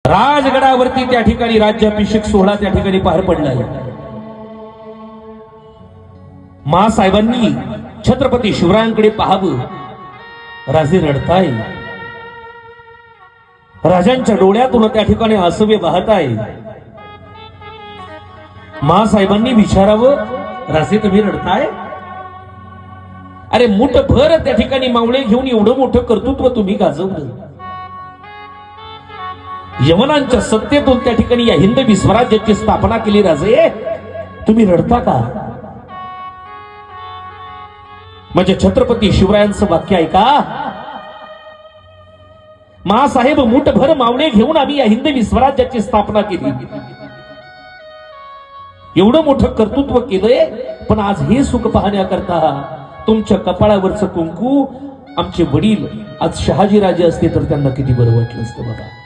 राजगडावरती त्या ठिकाणी राज्याभिषेक सोहळा त्या ठिकाणी पार पडला आहे। महासाहेबांनी छत्रपती शिवरायांकडे पाहावं, राजे रडताय, राजांच्या डोळ्यातून त्या ठिकाणी आसवे वाहत आहे। महासाहेबांनी विचारावं, राजे तुम्ही रडताय? अरे मुठभर त्या ठिकाणी मावळे घेऊन एवढं मोठं कर्तृत्व तुम्ही गाजवलं, यवनांच्या सत्तेतून त्या ठिकाणी या हिंदवी स्वराज्याची स्थापना केली, राजे तुम्ही रडता का? म्हणजे छत्रपती शिवरायांचं वाक्य ऐका, महासाहेब मुठभर मावळे घेऊन आम्ही या हिंदवी स्वराज्याची स्थापना केली, एवढं मोठं कर्तृत्व केलंय, पण आज हे सुख पाहण्याकरता तुमच्या कपाळावरचं कुंकू आमचे वडील आज शहाजीराजे असते तर त्यांना किती बरं वाटलं असतं बघा।